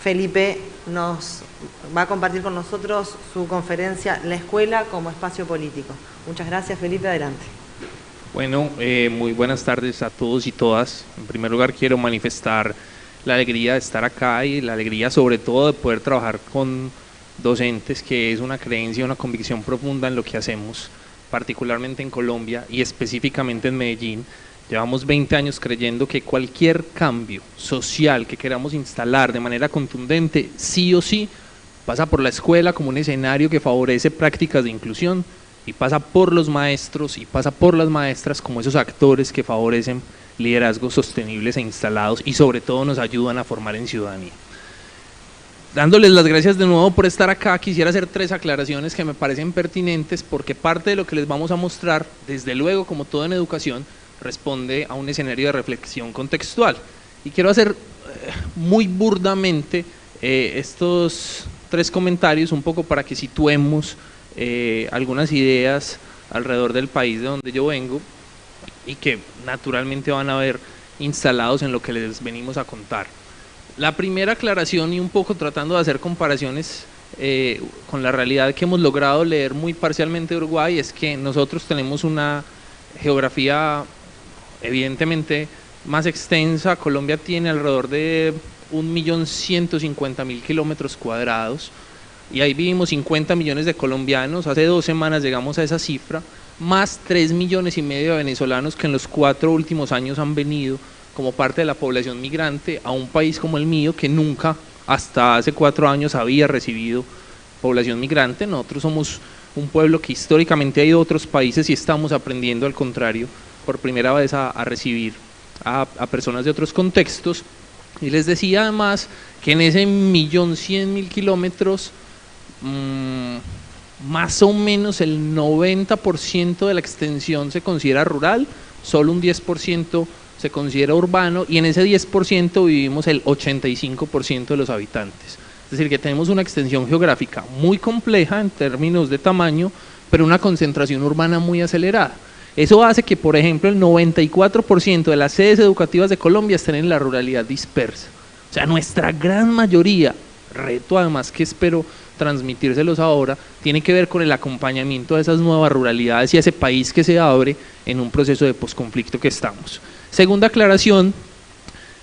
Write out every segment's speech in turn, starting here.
Felipe nos va a compartir con nosotros su conferencia La Escuela como Espacio Político. Muchas gracias, Felipe, adelante. Bueno, muy buenas tardes a todos y todas. En primer lugar quiero manifestar la alegría de estar acá y la alegría sobre todo de poder trabajar con docentes, que es una creencia, una convicción profunda en lo que hacemos, particularmente en Colombia y específicamente en Medellín. Llevamos 20 años creyendo que cualquier cambio social que queramos instalar de manera contundente, sí o sí, pasa por la escuela como un escenario que favorece prácticas de inclusión y pasa por los maestros y pasa por las maestras como esos actores que favorecen liderazgos sostenibles e instalados y sobre todo nos ayudan a formar en ciudadanía. Dándoles las gracias de nuevo por estar acá, quisiera hacer 3 aclaraciones que me parecen pertinentes porque parte de lo que les vamos a mostrar, desde luego como todo en educación, responde a un escenario de reflexión contextual. Y quiero hacer muy burdamente estos 3 comentarios un poco para que situemos algunas ideas alrededor del país de donde yo vengo y que naturalmente van a ver instalados en lo que les venimos a contar. La primera aclaración, y un poco tratando de hacer comparaciones con la realidad que hemos logrado leer muy parcialmente de Uruguay, es que nosotros tenemos una geografía evidentemente más extensa. Colombia tiene alrededor de 1.150.000 kilómetros cuadrados y ahí vivimos 50 millones de colombianos. Hace 2 semanas llegamos a esa cifra, más 3,5 millones de venezolanos que en los 4 últimos años han venido como parte de la población migrante a un país como el mío, que nunca hasta hace 4 años había recibido población migrante. Nosotros somos un pueblo que históricamente ha ido a otros países y estamos aprendiendo, al contrario, por primera vez a recibir a personas de otros contextos. Y les decía además que en ese 1.100.000 kilómetros, más o menos el 90% de la extensión se considera rural, solo un 10% se considera urbano, y en ese 10% vivimos el 85% de los habitantes. Es decir, que tenemos una extensión geográfica muy compleja en términos de tamaño, pero una concentración urbana muy acelerada. Eso hace que, por ejemplo, el 94% de las sedes educativas de Colombia estén en la ruralidad dispersa. O sea, nuestra gran mayoría, reto además que espero transmitírselos ahora, tiene que ver con el acompañamiento de esas nuevas ruralidades y ese país que se abre en un proceso de posconflicto que estamos. Segunda aclaración,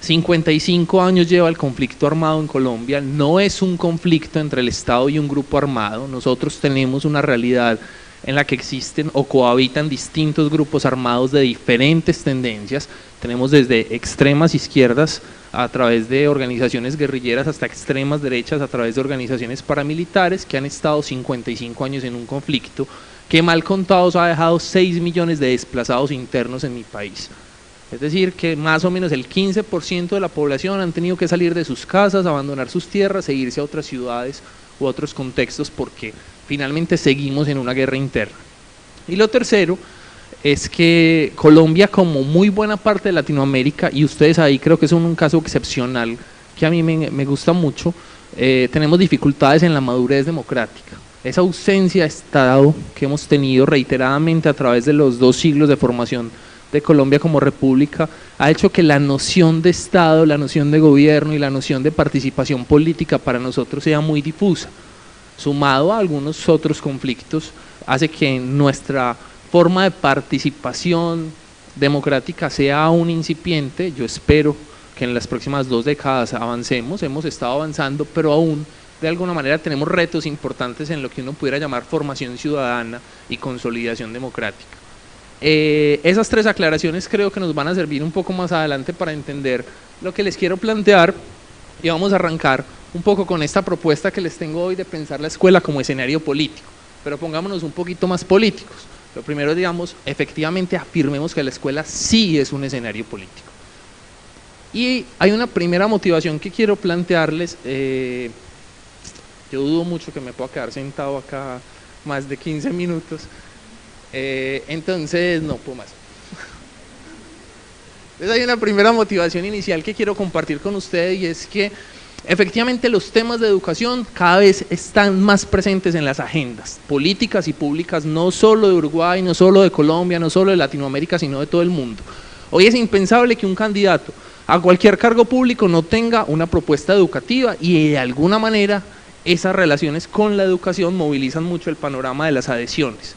55 años lleva el conflicto armado en Colombia, no es un conflicto entre el Estado y un grupo armado. Nosotros tenemos una realidad en la que existen o cohabitan distintos grupos armados de diferentes tendencias. Tenemos desde extremas izquierdas a través de organizaciones guerrilleras hasta extremas derechas a través de organizaciones paramilitares que han estado 55 años en un conflicto que, mal contados, ha dejado 6 millones de desplazados internos en mi país. Es decir, que más o menos el 15% de la población han tenido que salir de sus casas, abandonar sus tierras e irse a otras ciudades u otros contextos porque finalmente seguimos en una guerra interna. Y lo tercero es que Colombia, como muy buena parte de Latinoamérica, y ustedes ahí creo que son un caso excepcional que a mí me gusta mucho, tenemos dificultades en la madurez democrática. Esa ausencia de Estado que hemos tenido reiteradamente a través de los 2 siglos de formación de Colombia como república ha hecho que la noción de Estado, la noción de gobierno y la noción de participación política para nosotros sea muy difusa. Sumado a algunos otros conflictos, hace que nuestra forma de participación democrática sea aún incipiente. Yo espero que en las próximas 2 décadas avancemos, hemos estado avanzando, pero aún de alguna manera tenemos retos importantes en lo que uno pudiera llamar formación ciudadana y consolidación democrática. Esas 3 aclaraciones creo que nos van a servir un poco más adelante para entender lo que les quiero plantear, y vamos a arrancar un poco con esta propuesta que les tengo hoy de pensar la escuela como escenario político, pero pongámonos un poquito más políticos. Lo primero, digamos, efectivamente afirmemos que la escuela sí es un escenario político. Y hay una primera motivación que quiero plantearles. Yo dudo mucho que me pueda quedar sentado acá más de 15 minutos. Entonces no puedo más. Entonces hay una primera motivación inicial que quiero compartir con ustedes, y es que efectivamente los temas de educación cada vez están más presentes en las agendas políticas y públicas, no solo de Uruguay, no solo de Colombia, no solo de Latinoamérica, sino de todo el mundo. Hoy es impensable que un candidato a cualquier cargo público no tenga una propuesta educativa, y de alguna manera esas relaciones con la educación movilizan mucho el panorama de las adhesiones.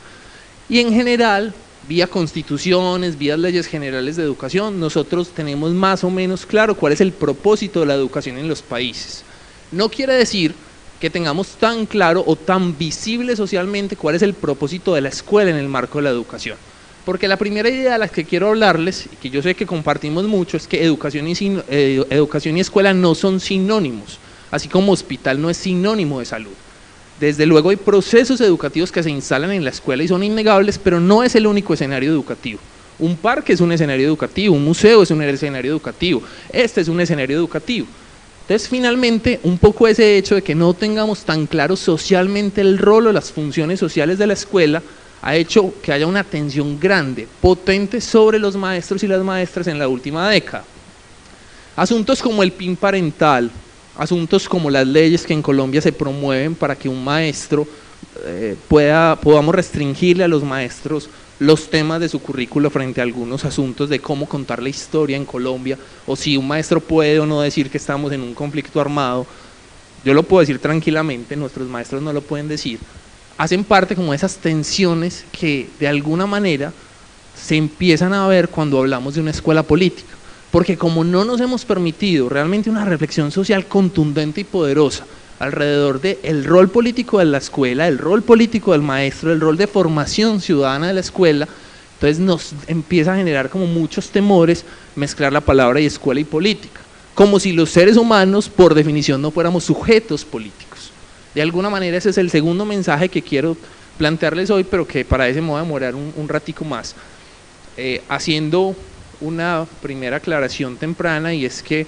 Y en general, vía constituciones, vía leyes generales de educación, nosotros tenemos más o menos claro cuál es el propósito de la educación en los países. No quiere decir que tengamos tan claro o tan visible socialmente cuál es el propósito de la escuela en el marco de la educación. Porque la primera idea de la que quiero hablarles, y que yo sé que compartimos mucho, es que educación y escuela no son sinónimos, así como hospital no es sinónimo de salud. Desde luego hay procesos educativos que se instalan en la escuela y son innegables, pero no es el único escenario educativo. Un parque es un escenario educativo, un museo es un escenario educativo, este es un escenario educativo. Entonces, finalmente, un poco ese hecho de que no tengamos tan claro socialmente el rol o las funciones sociales de la escuela ha hecho que haya una tensión grande, potente sobre los maestros y las maestras en la última década. Asuntos como el PIN parental, asuntos como las leyes que en Colombia se promueven para que un maestro podamos restringirle a los maestros los temas de su currículo frente a algunos asuntos de cómo contar la historia en Colombia, o si un maestro puede o no decir que estamos en un conflicto armado. Yo lo puedo decir tranquilamente, nuestros maestros no lo pueden decir. Hacen parte como de esas tensiones que de alguna manera se empiezan a ver cuando hablamos de una escuela política, porque como no nos hemos permitido realmente una reflexión social contundente y poderosa alrededor del rol político de la escuela, el rol político del maestro, el rol de formación ciudadana de la escuela, entonces nos empieza a generar como muchos temores mezclar la palabra y escuela y política, como si los seres humanos por definición no fuéramos sujetos políticos. De alguna manera ese es el segundo mensaje que quiero plantearles hoy, pero que para ese me voy a demorar un ratico más, haciendo una primera aclaración temprana, y es que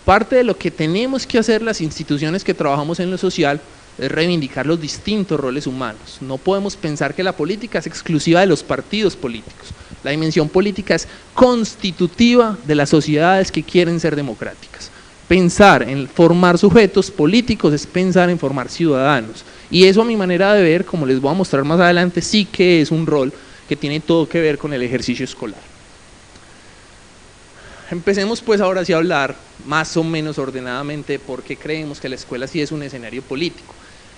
parte de lo que tenemos que hacer las instituciones que trabajamos en lo social es reivindicar los distintos roles humanos. No podemos pensar que la política es exclusiva de los partidos políticos. La dimensión política es constitutiva de las sociedades que quieren ser democráticas. Pensar en formar sujetos políticos es pensar en formar ciudadanos. Y eso, a mi manera de ver, como les voy a mostrar más adelante, sí que es un rol que tiene todo que ver con el ejercicio escolar. Empecemos pues ahora sí a hablar más o menos ordenadamente de por qué creemos que la escuela sí es un escenario político.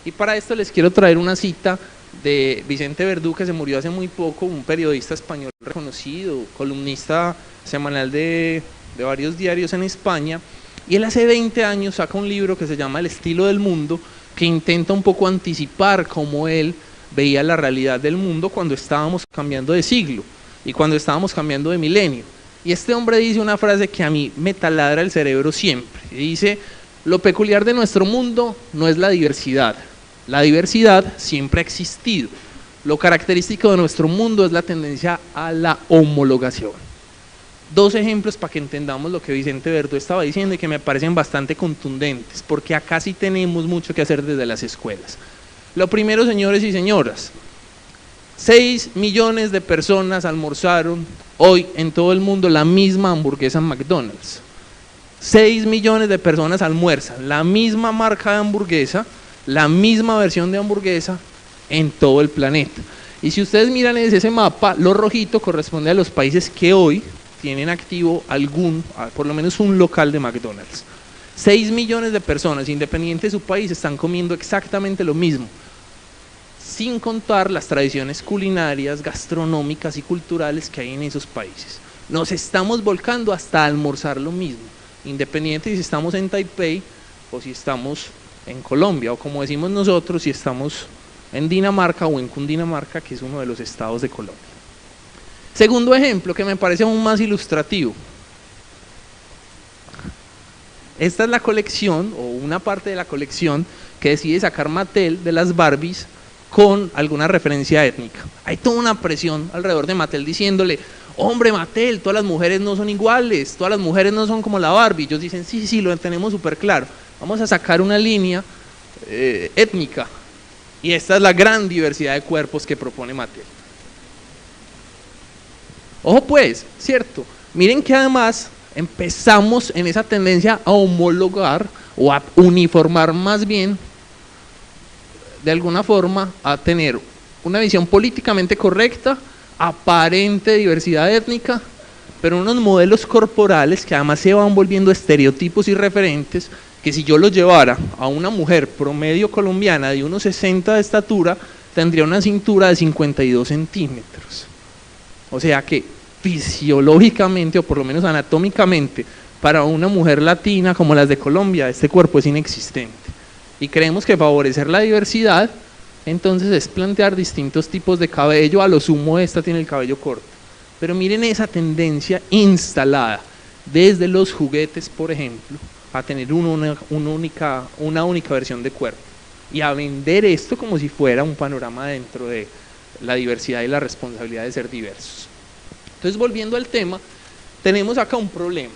Y para esto les quiero traer una cita de Vicente Verdú, que se murió hace muy poco, un periodista español reconocido, columnista semanal de varios diarios en España, y él hace 20 años saca un libro que se llama El estilo del mundo, que intenta un poco anticipar cómo él veía la realidad del mundo cuando estábamos cambiando de siglo y cuando estábamos cambiando de milenio. Y este hombre dice una frase que a mí me taladra el cerebro siempre. Dice: lo peculiar de nuestro mundo no es la diversidad siempre ha existido. Lo característico de nuestro mundo es la tendencia a la homologación. Dos ejemplos para que entendamos lo que Vicente Verdú estaba diciendo y que me parecen bastante contundentes, porque acá sí tenemos mucho que hacer desde las escuelas. Lo primero, señores y señoras, 6 millones de personas almorzaron hoy en todo el mundo la misma hamburguesa en McDonald's. 6 millones de personas almuerzan la misma marca de hamburguesa, la misma versión de hamburguesa en todo el planeta. Y si ustedes miran en ese mapa, lo rojito corresponde a los países que hoy tienen activo por lo menos un local de McDonald's. 6 millones de personas, independiente de su país, están comiendo exactamente lo mismo, sin contar las tradiciones culinarias, gastronómicas y culturales que hay en esos países. Nos estamos volcando hasta almorzar lo mismo, independiente de si estamos en Taipei o si estamos en Colombia, o como decimos nosotros, si estamos en Dinamarca o en Cundinamarca, que es uno de los estados de Colombia. Segundo ejemplo, que me parece aún más ilustrativo. Esta es la colección, o una parte de la colección, que decide sacar Mattel de las Barbies con alguna referencia étnica. Hay toda una presión alrededor de Mattel diciéndole: hombre, Mattel, todas las mujeres no son iguales, todas las mujeres no son como la Barbie. Ellos dicen: sí, lo tenemos súper claro, vamos a sacar una línea étnica, y esta es la gran diversidad de cuerpos que propone Mattel. Ojo pues, cierto, miren que además empezamos en esa tendencia a homologar o a uniformar, más bien, de alguna forma, a tener una visión políticamente correcta, aparente diversidad étnica, pero unos modelos corporales que además se van volviendo estereotipos y referentes, que si yo los llevara a una mujer promedio colombiana de unos 60 de estatura, tendría una cintura de 52 centímetros. O sea que fisiológicamente, o por lo menos anatómicamente, para una mujer latina como las de Colombia, este cuerpo es inexistente. Y creemos que favorecer la diversidad, entonces, es plantear distintos tipos de cabello, a lo sumo esta tiene el cabello corto. Pero miren esa tendencia instalada desde los juguetes, por ejemplo, a tener una única versión de cuerpo y a vender esto como si fuera un panorama dentro de la diversidad y la responsabilidad de ser diversos. Entonces, volviendo al tema, tenemos acá un problema,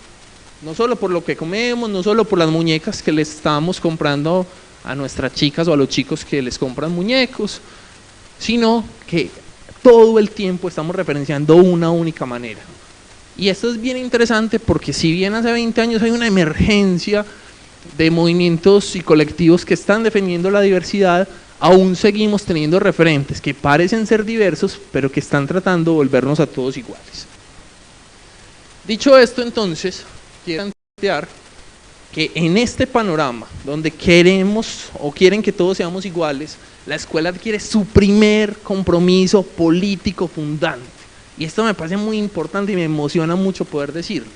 no solo por lo que comemos, no solo por las muñecas que le estamos comprando a nuestras chicas o a los chicos que les compran muñecos, sino que todo el tiempo estamos referenciando una única manera. Y esto es bien interesante porque si bien hace 20 años hay una emergencia de movimientos y colectivos que están defendiendo la diversidad, aún seguimos teniendo referentes que parecen ser diversos, pero que están tratando de volvernos a todos iguales. Dicho esto, entonces, quiero plantear que en este panorama, donde queremos o quieren que todos seamos iguales, la escuela adquiere su primer compromiso político fundante. Y esto me parece muy importante y me emociona mucho poder decirlo.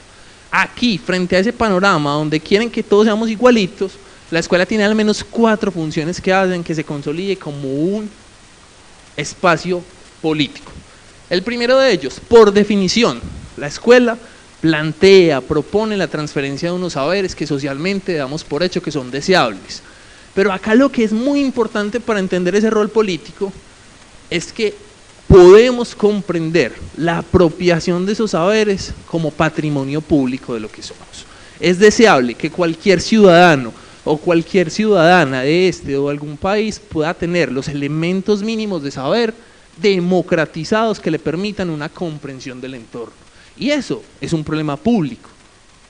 Aquí, frente a ese panorama donde quieren que todos seamos igualitos, la escuela tiene al menos 4 funciones que hacen que se consolide como un espacio político. El primero de ellos, por definición, la escuela plantea, propone la transferencia de unos saberes que socialmente damos por hecho que son deseables. Pero acá lo que es muy importante para entender ese rol político es que podemos comprender la apropiación de esos saberes como patrimonio público de lo que somos. Es deseable que cualquier ciudadano o cualquier ciudadana de este o algún país pueda tener los elementos mínimos de saber democratizados que le permitan una comprensión del entorno. Y eso es un problema público.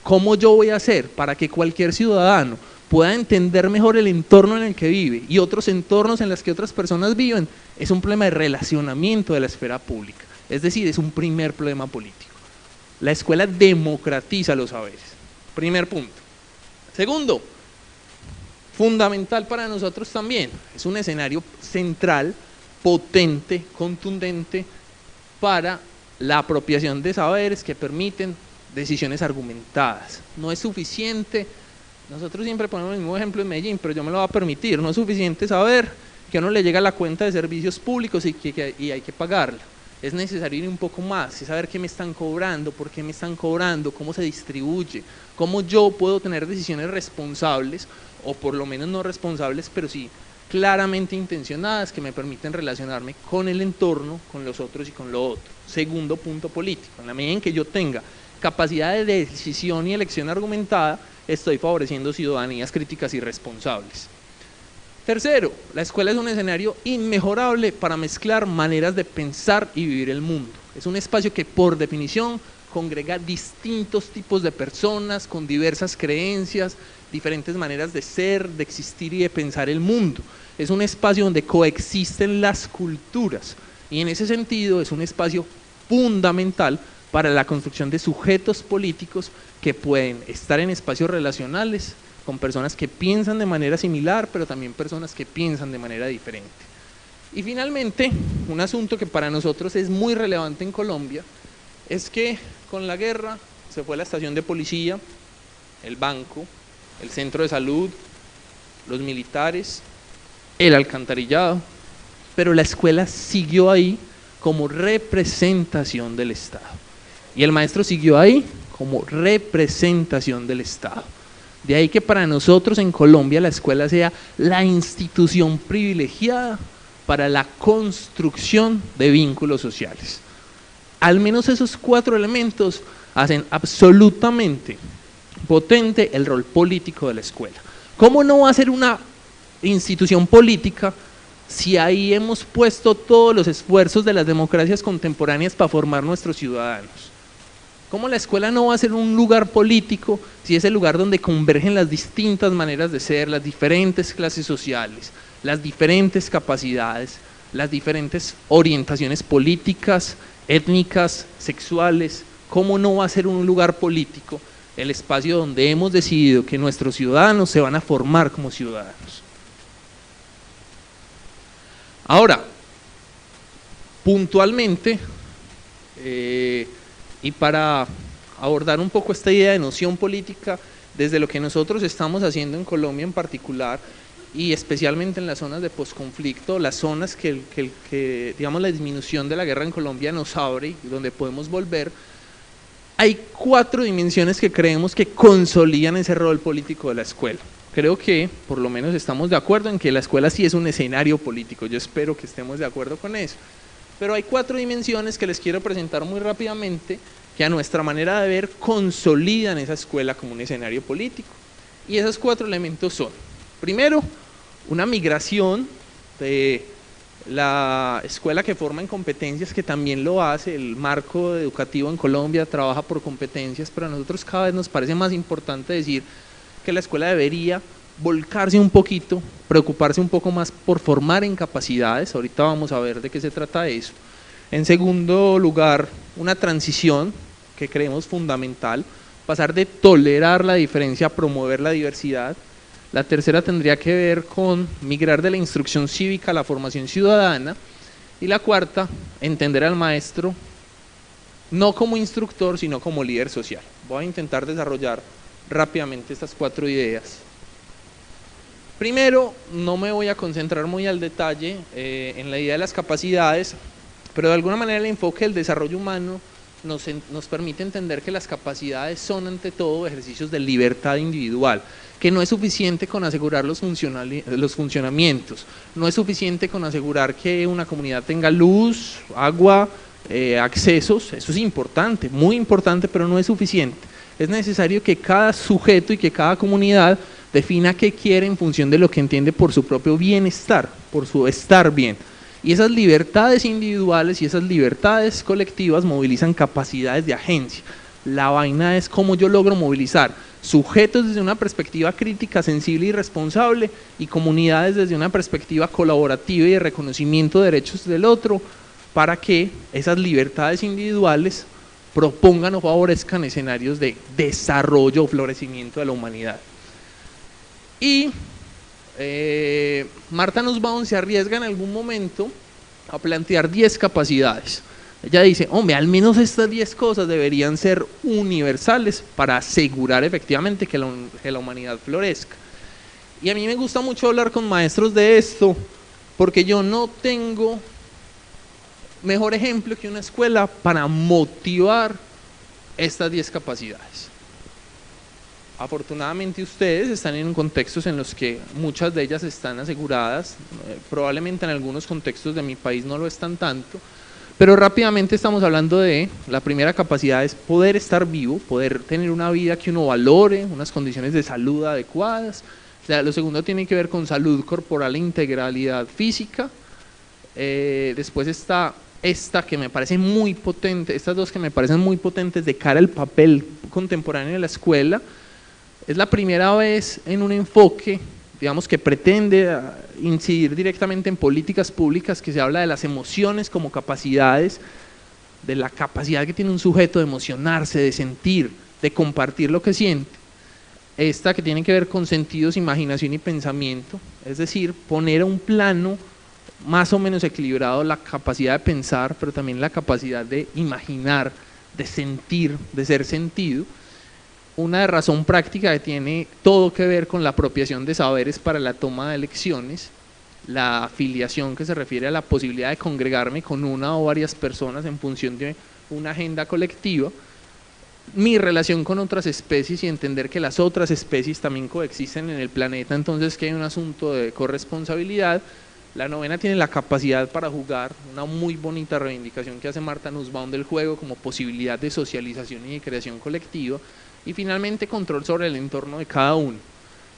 ¿Cómo yo voy a hacer para que cualquier ciudadano pueda entender mejor el entorno en el que vive y otros entornos en los que otras personas viven? Es un problema de relacionamiento de la esfera pública. Es decir, es un primer problema político. La escuela democratiza los saberes. Primer punto. Segundo, fundamental para nosotros también, es un escenario central, potente, contundente para la apropiación de saberes que permiten decisiones argumentadas. No es suficiente, nosotros siempre ponemos el mismo ejemplo en Medellín, pero yo me lo voy a permitir, no es suficiente saber que a uno le llega la cuenta de servicios públicos y hay que pagarla. Es necesario ir un poco más, es saber qué me están cobrando, por qué me están cobrando, cómo se distribuye, cómo yo puedo tener decisiones responsables, o por lo menos no responsables, pero sí claramente intencionadas, que me permiten relacionarme con el entorno, con los otros y con lo otro. Segundo punto político, en la medida en que yo tenga capacidad de decisión y elección argumentada, estoy favoreciendo ciudadanías críticas y responsables. Tercero, la escuela es un escenario inmejorable para mezclar maneras de pensar y vivir el mundo. Es un espacio que por definición congrega distintos tipos de personas con diversas creencias, diferentes maneras de ser, de existir y de pensar el mundo. Es un espacio donde coexisten las culturas y en ese sentido es un espacio fundamental para la construcción de sujetos políticos que pueden estar en espacios relacionales con personas que piensan de manera similar, pero también personas que piensan de manera diferente. Y finalmente, un asunto que para nosotros es muy relevante en Colombia, es que con la guerra se fue la estación de policía, el banco, el centro de salud, los militares, el alcantarillado, pero la escuela siguió ahí como representación del Estado. Y el maestro siguió ahí como representación del Estado. De ahí que para nosotros en Colombia la escuela sea la institución privilegiada para la construcción de vínculos sociales. Al menos esos 4 elementos hacen absolutamente potente el rol político de la escuela. ¿Cómo no va a ser una institución política si ahí hemos puesto todos los esfuerzos de las democracias contemporáneas para formar nuestros ciudadanos? ¿Cómo la escuela no va a ser un lugar político si es el lugar donde convergen las distintas maneras de ser, las diferentes clases sociales, las diferentes capacidades, las diferentes orientaciones políticas, étnicas, sexuales, ¿cómo no va a ser un lugar político el espacio donde hemos decidido que nuestros ciudadanos se van a formar como ciudadanos? Ahora, puntualmente, y para abordar un poco esta idea de noción política, desde lo que nosotros estamos haciendo en Colombia en particular, y especialmente en las zonas de posconflicto, las zonas que digamos la disminución de la guerra en Colombia nos abre y donde podemos volver, hay 4 dimensiones que creemos que consolidan ese rol político de la escuela. Creo que por lo menos estamos de acuerdo en que la escuela sí es un escenario político, yo espero que estemos de acuerdo con eso. Pero hay 4 dimensiones que les quiero presentar muy rápidamente, que a nuestra manera de ver consolidan esa escuela como un escenario político. Y esos 4 elementos son, primero, una migración de la escuela que forma en competencias, que también lo hace, el marco educativo en Colombia trabaja por competencias, pero a nosotros cada vez nos parece más importante decir que la escuela debería volcarse un poquito, preocuparse un poco más por formar en capacidades, ahorita vamos a ver de qué se trata eso. En segundo lugar, una transición que creemos fundamental, pasar de tolerar la diferencia a promover la diversidad. La tercera tendría que ver con migrar de la instrucción cívica a la formación ciudadana. Y la cuarta, entender al maestro no como instructor, sino como líder social. Voy a intentar desarrollar rápidamente estas 4 ideas. Primero, no me voy a concentrar muy al detalle en la idea de las capacidades, pero de alguna manera el enfoque del desarrollo humano nos permite entender que las capacidades son ante todo ejercicios de libertad individual, que no es suficiente con asegurar los funcionamientos, no es suficiente con asegurar que una comunidad tenga luz, agua, accesos, eso es importante, muy importante, pero no es suficiente. Es necesario que cada sujeto y que cada comunidad defina qué quiere en función de lo que entiende por su propio bienestar, por su estar bien. Y esas libertades individuales y esas libertades colectivas movilizan capacidades de agencia. La vaina es cómo yo logro movilizar sujetos desde una perspectiva crítica, sensible y responsable, y comunidades desde una perspectiva colaborativa y de reconocimiento de derechos del otro, para que esas libertades individuales propongan o favorezcan escenarios de desarrollo o florecimiento de la humanidad. Y Martha Nussbaum se arriesga en algún momento a plantear 10 capacidades. Ella dice, hombre, al menos estas 10 cosas deberían ser universales para asegurar efectivamente que la humanidad florezca. Y a mí me gusta mucho hablar con maestros de esto, porque yo no tengo mejor ejemplo que una escuela para motivar estas 10 capacidades. Afortunadamente ustedes están en contextos en los que muchas de ellas están aseguradas, probablemente en algunos contextos de mi país no lo están tanto, pero rápidamente estamos hablando de la primera capacidad es poder estar vivo, poder tener una vida que uno valore, unas condiciones de salud adecuadas. O sea, lo segundo tiene que ver con salud corporal e integralidad física. Después está esta que me parece muy potente, estas 2 que me parecen muy potentes de cara al papel contemporáneo de la escuela. Es la primera vez en un enfoque, digamos, que pretende incidir directamente en políticas públicas, que se habla de las emociones como capacidades, de la capacidad que tiene un sujeto de emocionarse, de sentir, de compartir lo que siente. Esta que tiene que ver con sentidos, imaginación y pensamiento, es decir, poner a un plano más o menos equilibrado la capacidad de pensar, pero también la capacidad de imaginar, de sentir, de ser sentido. Una de razón práctica que tiene todo que ver con la apropiación de saberes para la toma de elecciones, la afiliación que se refiere a la posibilidad de congregarme con una o varias personas en función de una agenda colectiva, mi relación con otras especies y entender que las otras especies también coexisten en el planeta, entonces que hay un asunto de corresponsabilidad. La novena tiene la capacidad para jugar, una muy bonita reivindicación que hace Martha Nussbaum del juego como posibilidad de socialización y de creación colectiva. Y finalmente, control sobre el entorno de cada uno.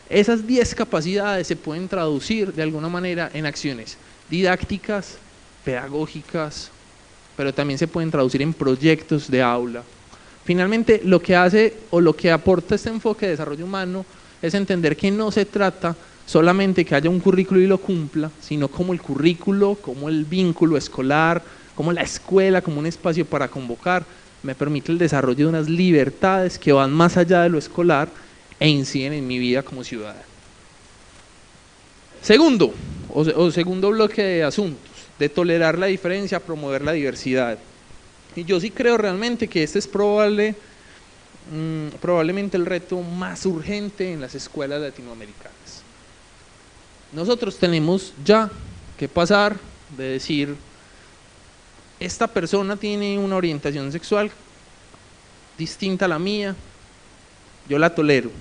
Esas 10 capacidades se pueden traducir de alguna manera en acciones didácticas, pedagógicas, pero también se pueden traducir en proyectos de aula. Finalmente, lo que hace o lo que aporta este enfoque de desarrollo humano es entender que no se trata solamente que haya un currículo y lo cumpla, sino como el currículo, como el vínculo escolar, como la escuela, como un espacio para convocar, me permite el desarrollo de unas libertades que van más allá de lo escolar e inciden en mi vida como ciudadano. Segundo bloque de asuntos, de tolerar la diferencia, promover la diversidad. Y yo sí creo realmente que este es probablemente el reto más urgente en las escuelas latinoamericanas. Nosotros tenemos ya que pasar de decir, esta persona tiene una orientación sexual distinta a la mía, yo la tolero.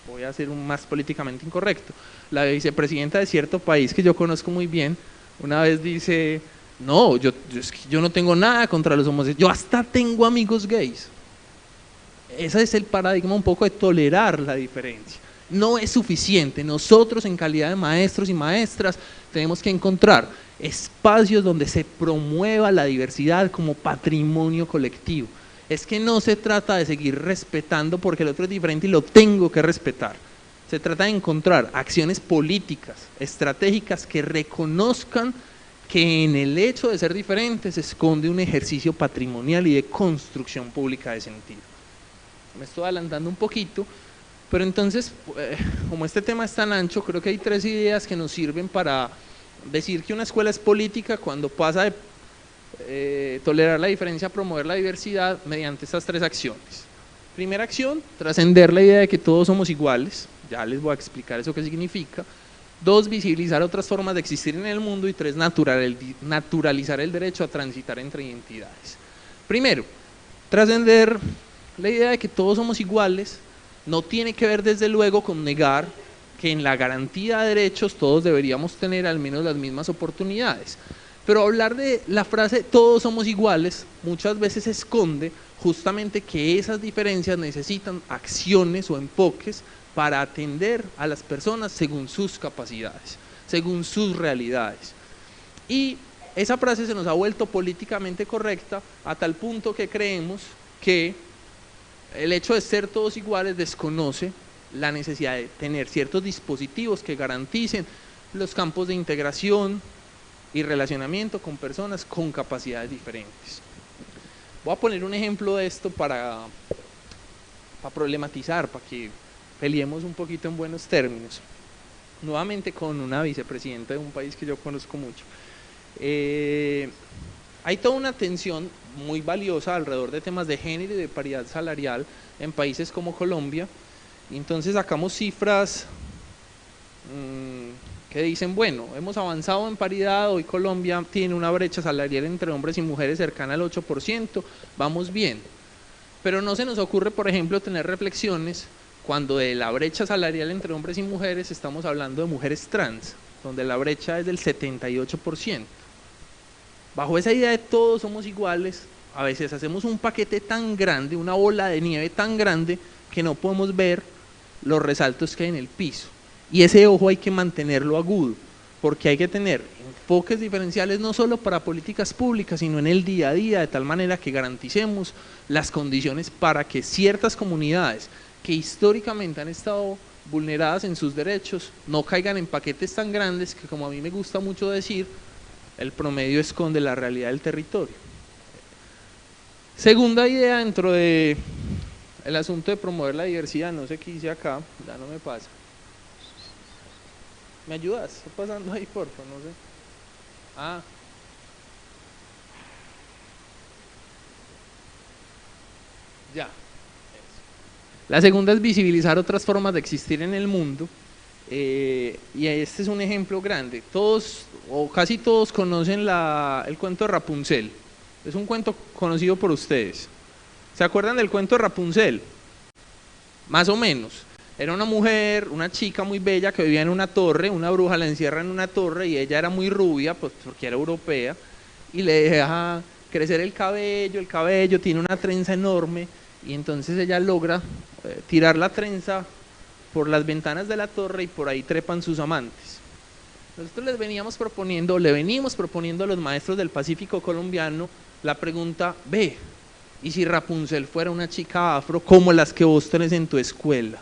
Voy a ser más políticamente incorrecto. La vicepresidenta de cierto país que yo conozco muy bien, una vez dice, no, yo no tengo nada contra los homosexuales, yo hasta tengo amigos gays. Ese es el paradigma un poco de tolerar la diferencia. No es suficiente, nosotros en calidad de maestros y maestras tenemos que encontrar espacios donde se promueva la diversidad como patrimonio colectivo. Es que no se trata de seguir respetando porque el otro es diferente y lo tengo que respetar. Se trata de encontrar acciones políticas, estratégicas que reconozcan que en el hecho de ser diferentes se esconde un ejercicio patrimonial y de construcción pública de sentido. Me estoy adelantando un poquito, pero entonces, como este tema es tan ancho, creo que hay 3 ideas que nos sirven para decir que una escuela es política cuando pasa de tolerar la diferencia a promover la diversidad mediante estas 3 acciones. Primera acción, trascender la idea de que todos somos iguales, ya les voy a explicar eso qué significa. 2, visibilizar otras formas de existir en el mundo. Y 3, naturalizar el derecho a transitar entre identidades. Primero, trascender la idea de que todos somos iguales no tiene que ver desde luego con negar que en la garantía de derechos todos deberíamos tener al menos las mismas oportunidades. Pero hablar de la frase todos somos iguales muchas veces esconde justamente que esas diferencias necesitan acciones o enfoques para atender a las personas según sus capacidades, según sus realidades. Y esa frase se nos ha vuelto políticamente correcta a tal punto que creemos que el hecho de ser todos iguales desconoce la necesidad de tener ciertos dispositivos que garanticen los campos de integración y relacionamiento con personas con capacidades diferentes. Voy a poner un ejemplo de esto para problematizar, para que peleemos un poquito en buenos términos. Nuevamente con una vicepresidenta de un país que yo conozco mucho. Hay toda una tensión muy valiosa alrededor de temas de género y de paridad salarial en países como Colombia. Y entonces sacamos cifras que dicen, bueno, hemos avanzado en paridad, hoy Colombia tiene una brecha salarial entre hombres y mujeres cercana al 8%, vamos bien. Pero no se nos ocurre, por ejemplo, tener reflexiones cuando de la brecha salarial entre hombres y mujeres estamos hablando de mujeres trans, donde la brecha es del 78%. Bajo esa idea de todos somos iguales, a veces hacemos un paquete tan grande, una bola de nieve tan grande, que no podemos ver los resaltos que hay en el piso. Y ese ojo hay que mantenerlo agudo, porque hay que tener enfoques diferenciales no solo para políticas públicas, sino en el día a día, de tal manera que garanticemos las condiciones para que ciertas comunidades que históricamente han estado vulneradas en sus derechos no caigan en paquetes tan grandes que, como a mí me gusta mucho decir, el promedio esconde la realidad del territorio. Segunda idea dentro de el asunto de promover la diversidad, no sé qué hice acá, ya no me pasa. ¿Me ayudas? ¿Está pasando ahí, por favor? No sé. Ah. Ya. La segunda es visibilizar otras formas de existir en el mundo. Y este es un ejemplo grande. Todos o casi todos conocen el cuento de Rapunzel. Es un cuento conocido por ustedes. ¿Se acuerdan del cuento de Rapunzel? Más o menos. Era una mujer, una chica muy bella que vivía en una torre, una bruja la encierra en una torre y ella era muy rubia, pues porque era europea, y le deja crecer el cabello tiene una trenza enorme, y entonces ella logra tirar la trenza por las ventanas de la torre y por ahí trepan sus amantes. Nosotros le venimos proponiendo a los maestros del Pacífico colombiano la pregunta, ve, ¿y si Rapunzel fuera una chica afro como las que vos tenés en tu escuela?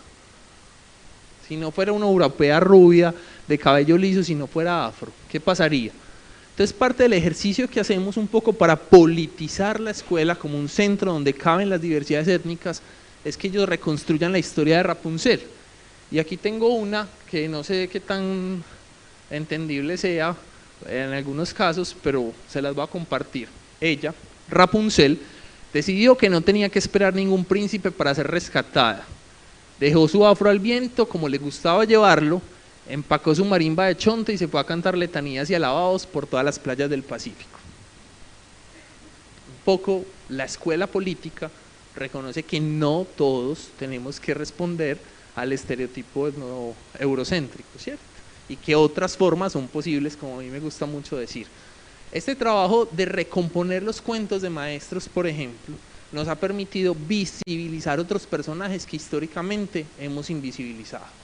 Si no fuera una europea rubia, de cabello liso, si no fuera afro, ¿qué pasaría? Entonces parte del ejercicio que hacemos un poco para politizar la escuela como un centro donde caben las diversidades étnicas es que ellos reconstruyan la historia de Rapunzel. Y aquí tengo una que no sé qué tan entendible sea en algunos casos, pero se las voy a compartir. Ella, Rapunzel, decidió que no tenía que esperar ningún príncipe para ser rescatada. Dejó su afro al viento como le gustaba llevarlo, empacó su marimba de chonta y se fue a cantar letanías y alabados por todas las playas del Pacífico. Un poco la escuela política reconoce que no todos tenemos que responder al estereotipo eurocéntrico, ¿cierto? Y que otras formas son posibles, como a mí me gusta mucho decir. Este trabajo de recomponer los cuentos de maestros, por ejemplo, nos ha permitido visibilizar otros personajes que históricamente hemos invisibilizado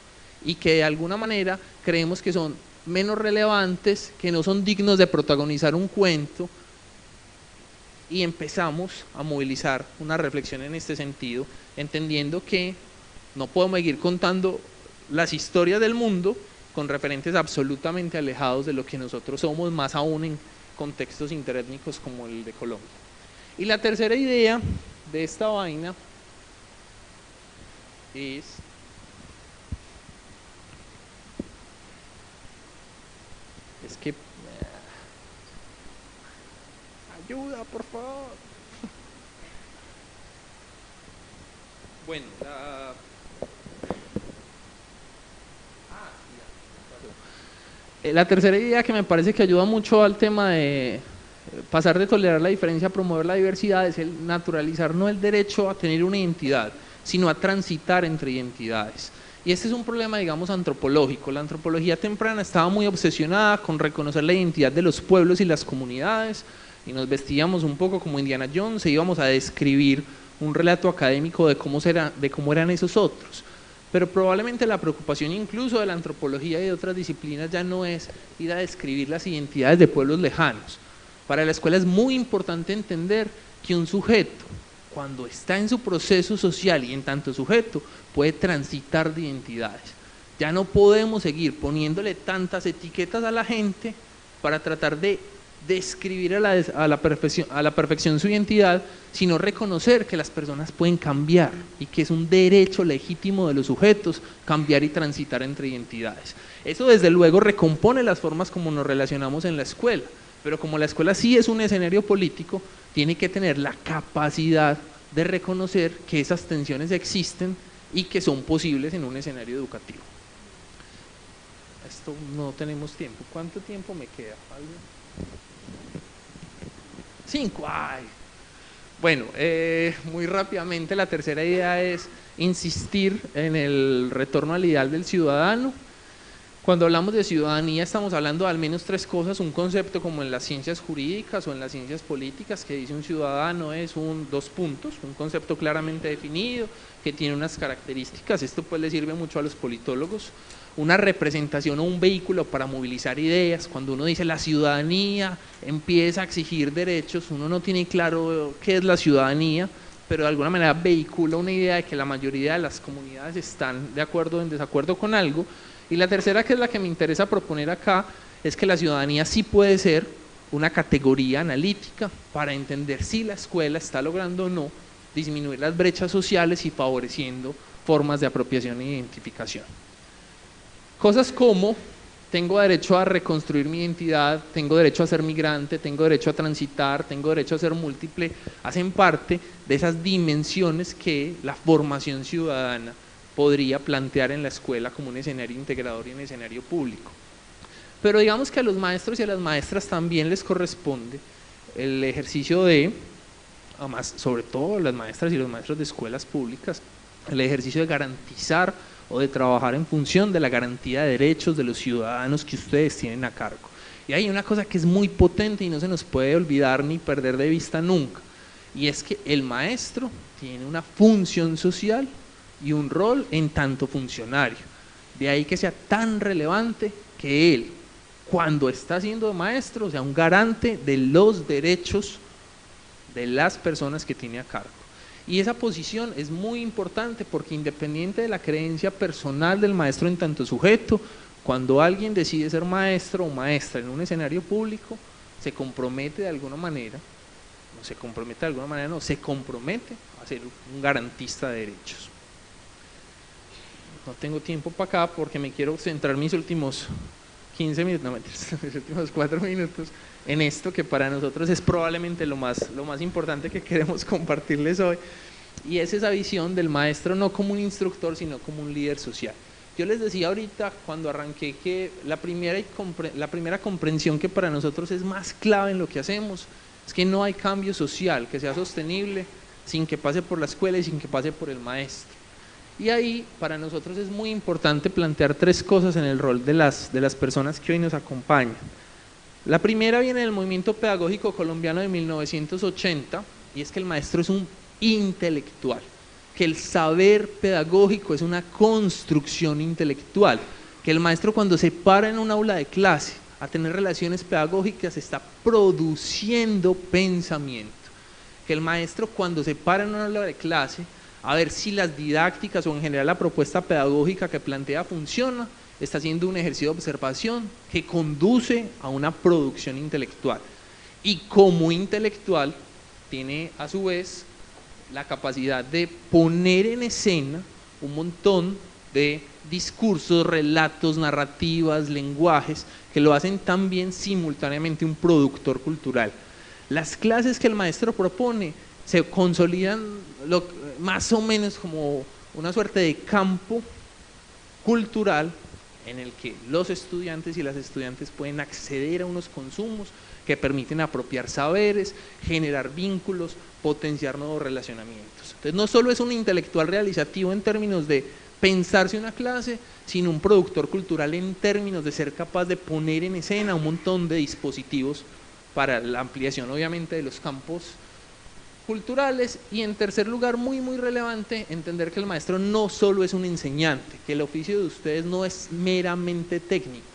y que de alguna manera creemos que son menos relevantes, que no son dignos de protagonizar un cuento, y empezamos a movilizar una reflexión en este sentido, entendiendo que no podemos seguir contando las historias del mundo con referentes absolutamente alejados de lo que nosotros somos, más aún en contextos interétnicos como el de Colombia. Y la tercera idea de esta vaina es que ayuda, por favor. Bueno, la tercera idea que me parece que ayuda mucho al tema de pasar de tolerar la diferencia a promover la diversidad es el naturalizar no el derecho a tener una identidad, sino a transitar entre identidades. Y este es un problema, digamos, antropológico. La antropología temprana estaba muy obsesionada con reconocer la identidad de los pueblos y las comunidades, y nos vestíamos un poco como Indiana Jones e íbamos a describir un relato académico de cómo eran esos otros. Pero probablemente la preocupación incluso de la antropología y de otras disciplinas ya no es ir a describir las identidades de pueblos lejanos. Para la escuela es muy importante entender que un sujeto, cuando está en su proceso social y en tanto sujeto, puede transitar de identidades. Ya no podemos seguir poniéndole tantas etiquetas a la gente para tratar de describir a la perfección su identidad, sino reconocer que las personas pueden cambiar y que es un derecho legítimo de los sujetos cambiar y transitar entre identidades. Eso desde luego recompone las formas como nos relacionamos en la escuela, pero como la escuela sí es un escenario político, tiene que tener la capacidad de reconocer que esas tensiones existen y que son posibles en un escenario educativo. Esto no tenemos tiempo. ¿Cuánto tiempo me queda? ¿Algo? 5. Ay. Bueno, muy rápidamente la tercera idea es insistir en el retorno al ideal del ciudadano. Cuando hablamos de ciudadanía estamos hablando de al menos 3 cosas, un concepto como en las ciencias jurídicas o en las ciencias políticas que dice un ciudadano es 2 puntos, un concepto claramente definido que tiene unas características, esto pues le sirve mucho a los politólogos, una representación o un vehículo para movilizar ideas. Cuando uno dice la ciudadanía empieza a exigir derechos, uno no tiene claro qué es la ciudadanía, pero de alguna manera vehicula una idea de que la mayoría de las comunidades están de acuerdo o en desacuerdo con algo. Y la tercera, que es la que me interesa proponer acá, es que la ciudadanía sí puede ser una categoría analítica para entender si la escuela está logrando o no disminuir las brechas sociales y favoreciendo formas de apropiación e identificación. Cosas como tengo derecho a reconstruir mi identidad, tengo derecho a ser migrante, tengo derecho a transitar, tengo derecho a ser múltiple, hacen parte de esas dimensiones que la formación ciudadana podría plantear en la escuela como un escenario integrador y un escenario público. Pero digamos que a los maestros y a las maestras también les corresponde el ejercicio de, además, sobre todo a las maestras y los maestros de escuelas públicas, el ejercicio de garantizar o de trabajar en función de la garantía de derechos de los ciudadanos que ustedes tienen a cargo. Y hay una cosa que es muy potente y no se nos puede olvidar ni perder de vista nunca, y es que el maestro tiene una función social y un rol en tanto funcionario. De ahí que sea tan relevante que él, cuando está siendo maestro, sea un garante de los derechos de las personas que tiene a cargo. Y esa posición es muy importante porque independiente de la creencia personal del maestro en tanto sujeto, cuando alguien decide ser maestro o maestra en un escenario público, se compromete de alguna manera, se compromete a ser un garantista de derechos. No tengo tiempo para acá porque me quiero centrar mis últimos 15 minutos, no, mis últimos 4 minutos en esto que para nosotros es probablemente lo más importante que queremos compartirles hoy, y es esa visión del maestro no como un instructor, sino como un líder social. Yo les decía ahorita cuando arranqué que la primera comprensión que para nosotros es más clave en lo que hacemos es que no hay cambio social que sea sostenible sin que pase por la escuela y sin que pase por el maestro. Y ahí para nosotros es muy importante plantear 3 cosas en el rol de las personas que hoy nos acompañan. La primera viene del movimiento pedagógico colombiano de 1980, y es que el maestro es un intelectual, que el saber pedagógico es una construcción intelectual, que el maestro cuando se para en un aula de clase a tener relaciones pedagógicas está produciendo pensamiento, que el maestro cuando se para en un aula de clase a ver si las didácticas o en general la propuesta pedagógica que plantea funciona, está haciendo un ejercicio de observación que conduce a una producción intelectual, y como intelectual tiene a su vez la capacidad de poner en escena un montón de discursos, relatos, narrativas, lenguajes que lo hacen también simultáneamente un productor cultural. Las clases que el maestro propone se consolidan más o menos como una suerte de campo cultural en el que los estudiantes y las estudiantes pueden acceder a unos consumos que permiten apropiar saberes, generar vínculos, potenciar nuevos relacionamientos. Entonces no solo es un intelectual realizativo en términos de pensarse una clase, sino un productor cultural en términos de ser capaz de poner en escena un montón de dispositivos para la ampliación obviamente de los campos culturales. Y en tercer lugar, muy relevante, entender que el maestro no solo es un enseñante, que el oficio de ustedes no es meramente técnico,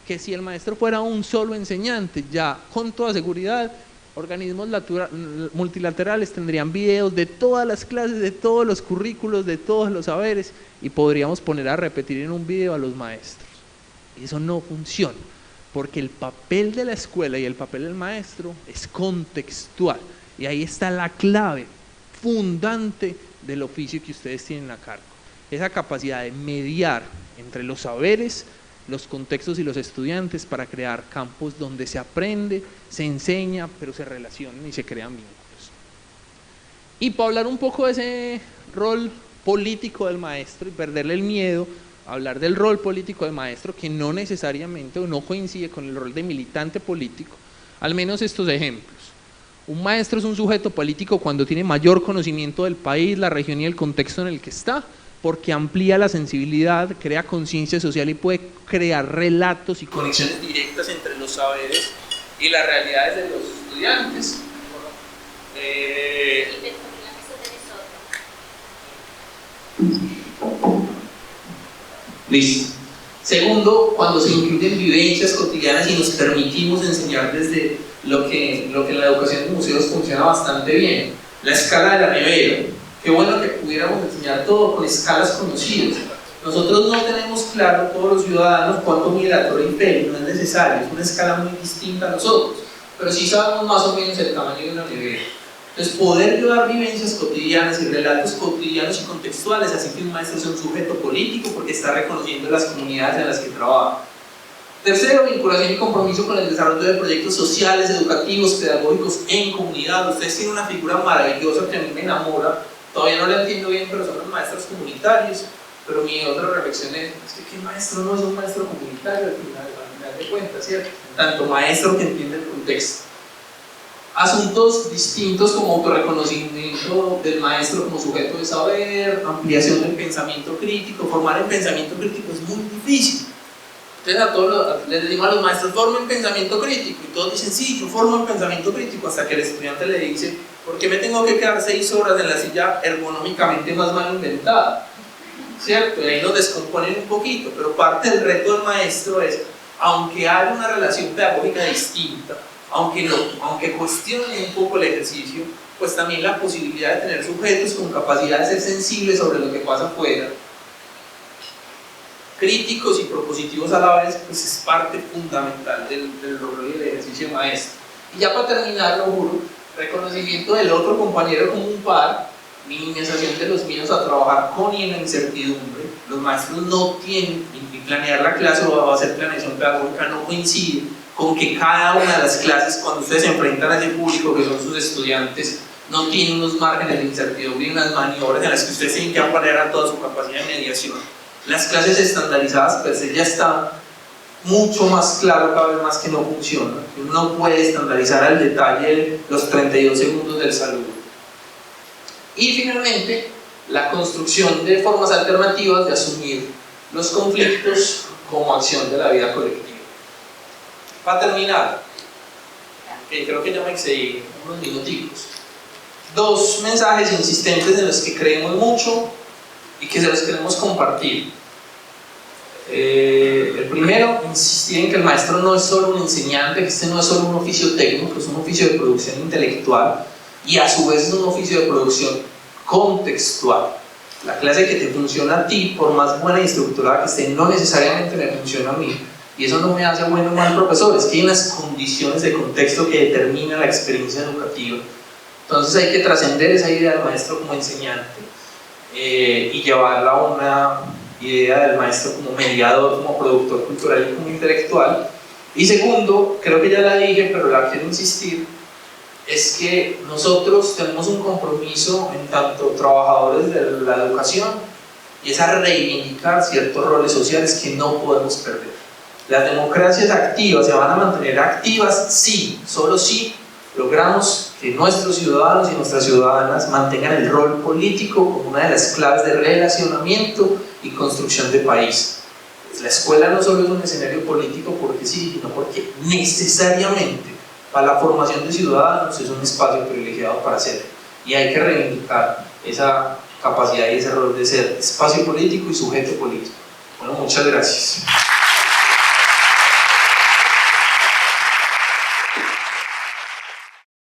que si el maestro fuera un solo enseñante, ya con toda seguridad organismos multilaterales tendrían videos de todas las clases, de todos los currículos, de todos los saberes, y podríamos poner a repetir en un video a los maestros. Eso no funciona, porque el papel de la escuela y el papel del maestro es contextual, y ahí está la clave fundante del oficio que ustedes tienen a cargo, esa capacidad de mediar entre los saberes, los contextos y los estudiantes para crear campos donde se aprende, se enseña, pero se relacionan y se crean vínculos. Y para hablar un poco de ese rol político del maestro y perderle el miedo, hablar del rol político del maestro, que no necesariamente o no coincide con el rol de militante político, al menos estos ejemplos. Un maestro es un sujeto político cuando tiene mayor conocimiento del país, la región y el contexto en el que está, porque amplía la sensibilidad, crea conciencia social y puede crear relatos y conexiones directas entre los saberes y las realidades de los estudiantes. Listo. Segundo, cuando se incluyen vivencias cotidianas y nos permitimos enseñar desde lo que en la educación de museos funciona bastante bien, la escala de la nevera. Qué bueno que pudiéramos enseñar todo con escalas conocidas. Nosotros no tenemos claro, todos los ciudadanos, cuánto mide la Torre Eiffel, no es necesario, es una escala muy distinta a nosotros, pero sí sabemos más o menos el tamaño de una nevera. Entonces, poder llevar vivencias cotidianas y relatos cotidianos y contextuales, así que un maestro es un sujeto político porque está reconociendo las comunidades en las que trabaja. Tercero, vinculación y compromiso con el desarrollo de proyectos sociales, educativos, pedagógicos en comunidad. Ustedes tienen una figura maravillosa que a mí me enamora, todavía no la entiendo bien, pero son los maestros comunitarios. Pero mi otra reflexión es que el maestro no es un maestro comunitario al final de cuentas, ¿cierto? Tanto maestro que entiende el contexto. Asuntos distintos como autorreconocimiento del maestro como sujeto de saber, ampliación del pensamiento crítico. Formar el pensamiento crítico es muy difícil. Entonces a todos les decimos a los maestros, formen pensamiento crítico, y todos dicen, sí, yo formo el pensamiento crítico, hasta que el estudiante le dice, ¿por qué me tengo que quedar 6 horas en la silla ergonómicamente más mal inventada? ¿Cierto? Y ahí nos descomponen un poquito, pero parte del reto del maestro es, aunque haya una relación pedagógica distinta, aunque cuestione un poco el ejercicio, pues también la posibilidad de tener sujetos con capacidad de ser sensibles sobre lo que pasa afuera, críticos y propositivos a la vez, pues es parte fundamental del rol y del ejercicio maestro. Y ya para terminar, lo juro, reconocimiento del otro compañero como un par, minimización de los miedos a trabajar con y en la incertidumbre. Los maestros no tienen, y planear la clase o hacer planeación pedagógica no coincide con que cada una de las clases, cuando ustedes se enfrentan a ese público que son sus estudiantes, no tiene unos márgenes de incertidumbre y unas maniobras en las que ustedes tienen que apoyar a toda su capacidad de mediación. Las clases estandarizadas, pues ya está mucho más claro cada vez más que no funciona. Uno no puede estandarizar al detalle los 32 segundos del saludo. Y finalmente, la construcción de formas alternativas de asumir los conflictos como acción de la vida colectiva. Para terminar, creo que ya me excedí unos minuticos. Dos mensajes insistentes en los que creemos mucho y que se los queremos compartir. El primero, insistir en que el maestro no es solo un enseñante, que este no es solo un oficio técnico, es un oficio de producción intelectual y a su vez es un oficio de producción contextual. La clase que te funciona a ti, por más buena y estructurada que esté, no necesariamente me funciona a mí. Y eso no me hace bueno o mal profesor, es que hay unas condiciones de contexto que determinan la experiencia educativa. Entonces hay que trascender esa idea del maestro como enseñante y llevarla a una idea del maestro como mediador, como productor cultural y como intelectual. Y segundo, creo que ya la dije, pero la quiero insistir, es que nosotros tenemos un compromiso en tanto trabajadores de la educación y es a reivindicar ciertos roles sociales que no podemos perder. Las democracias activas se van a mantener activas si, solo si logramos que nuestros ciudadanos y nuestras ciudadanas mantengan el rol político como una de las claves de relacionamiento y construcción de país. Pues la escuela no solo es un escenario político porque sí, sino porque necesariamente para la formación de ciudadanos es un espacio privilegiado para hacerlo. Y hay que reivindicar esa capacidad y ese rol de ser espacio político y sujeto político. Bueno, muchas gracias.